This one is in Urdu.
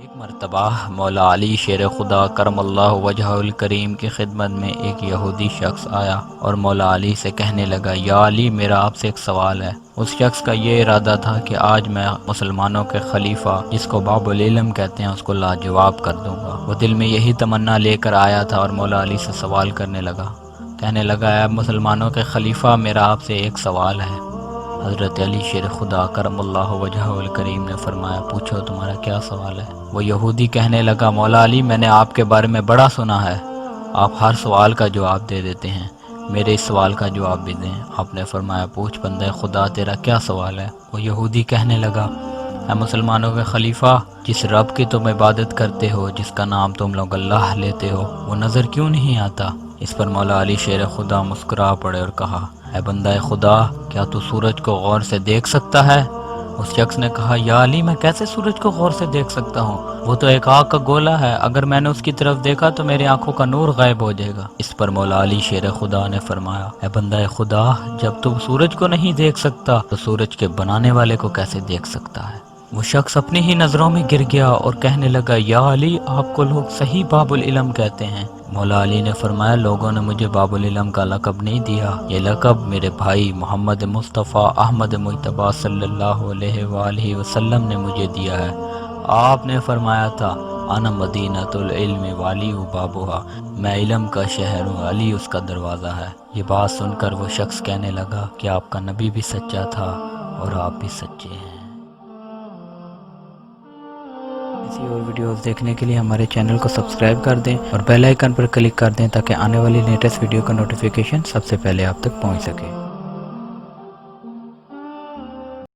ایک مرتبہ مولا علی شیر خدا کرم اللہ وجہ الکریم کی خدمت میں ایک یہودی شخص آیا اور مولا علی سے کہنے لگا، یا علی میرا آپ سے ایک سوال ہے۔ اس شخص کا یہ ارادہ تھا کہ آج میں مسلمانوں کے خلیفہ جس کو باب العلم کہتے ہیں اس کو لاجواب کر دوں گا۔ وہ دل میں یہی تمنا لے کر آیا تھا اور مولا علی سے سوال کرنے لگا، کہنے لگا، اے مسلمانوں کے خلیفہ میرا آپ سے ایک سوال ہے۔ حضرت علی شیر خدا کرم اللہ وجہ الکریم نے فرمایا، پوچھو تمہارا کیا سوال ہے؟ وہ یہودی کہنے لگا، مولا علی میں نے آپ کے بارے میں بڑا سنا ہے، آپ ہر سوال کا جواب دے دیتے ہیں، میرے اس سوال کا جواب بھی دیں۔ آپ نے فرمایا، پوچھ بندہ خدا تیرا کیا سوال ہے؟ وہ یہودی کہنے لگا، اے مسلمانوں کے خلیفہ جس رب کی تم عبادت کرتے ہو، جس کا نام تم لوگ اللہ لیتے ہو، وہ نظر کیوں نہیں آتا؟ اس پر مولا علی شیر خدا مسکرا پڑے اور کہا، اے بندہ خدا کیا تو سورج کو غور سے دیکھ سکتا ہے؟ اس شخص نے کہا، یا علی میں کیسے سورج کو غور سے دیکھ سکتا ہوں؟ وہ تو ایک آگ کا گولا ہے، اگر میں نے اس کی طرف دیکھا تو میری آنکھوں کا نور غائب ہو جائے گا۔ اس پر مولا علی شیر خدا نے فرمایا، اے بندہ خدا جب تم سورج کو نہیں دیکھ سکتا تو سورج کے بنانے والے کو کیسے دیکھ سکتا ہے؟ وہ شخص اپنی ہی نظروں میں گر گیا اور کہنے لگا، یا علی آپ کو لوگ صحیح باب العلم کہتے ہیں۔ مولا علی نے فرمایا، لوگوں نے مجھے باب العلم کا لقب نہیں دیا، یہ لقب میرے بھائی محمد مصطفیٰ احمد مجتبیٰ صلی اللہ علیہ وآلہ وسلم نے مجھے دیا ہے۔ آپ نے فرمایا تھا، انا مدینۃ العلم والی بابوہا، میں علم کا شہر ہوں، علی اس کا دروازہ ہے۔ یہ بات سن کر وہ شخص کہنے لگا کہ آپ کا نبی بھی سچا تھا اور آپ بھی سچے ہیں۔ ایسی اور ویڈیوز دیکھنے کے لیے ہمارے چینل کو سبسکرائب کر دیں اور بیل آئیکن پر کلک کر دیں تاکہ آنے والی لیٹسٹ ویڈیو کا نوٹیفیکیشن سب سے پہلے آپ تک پہنچ سکے۔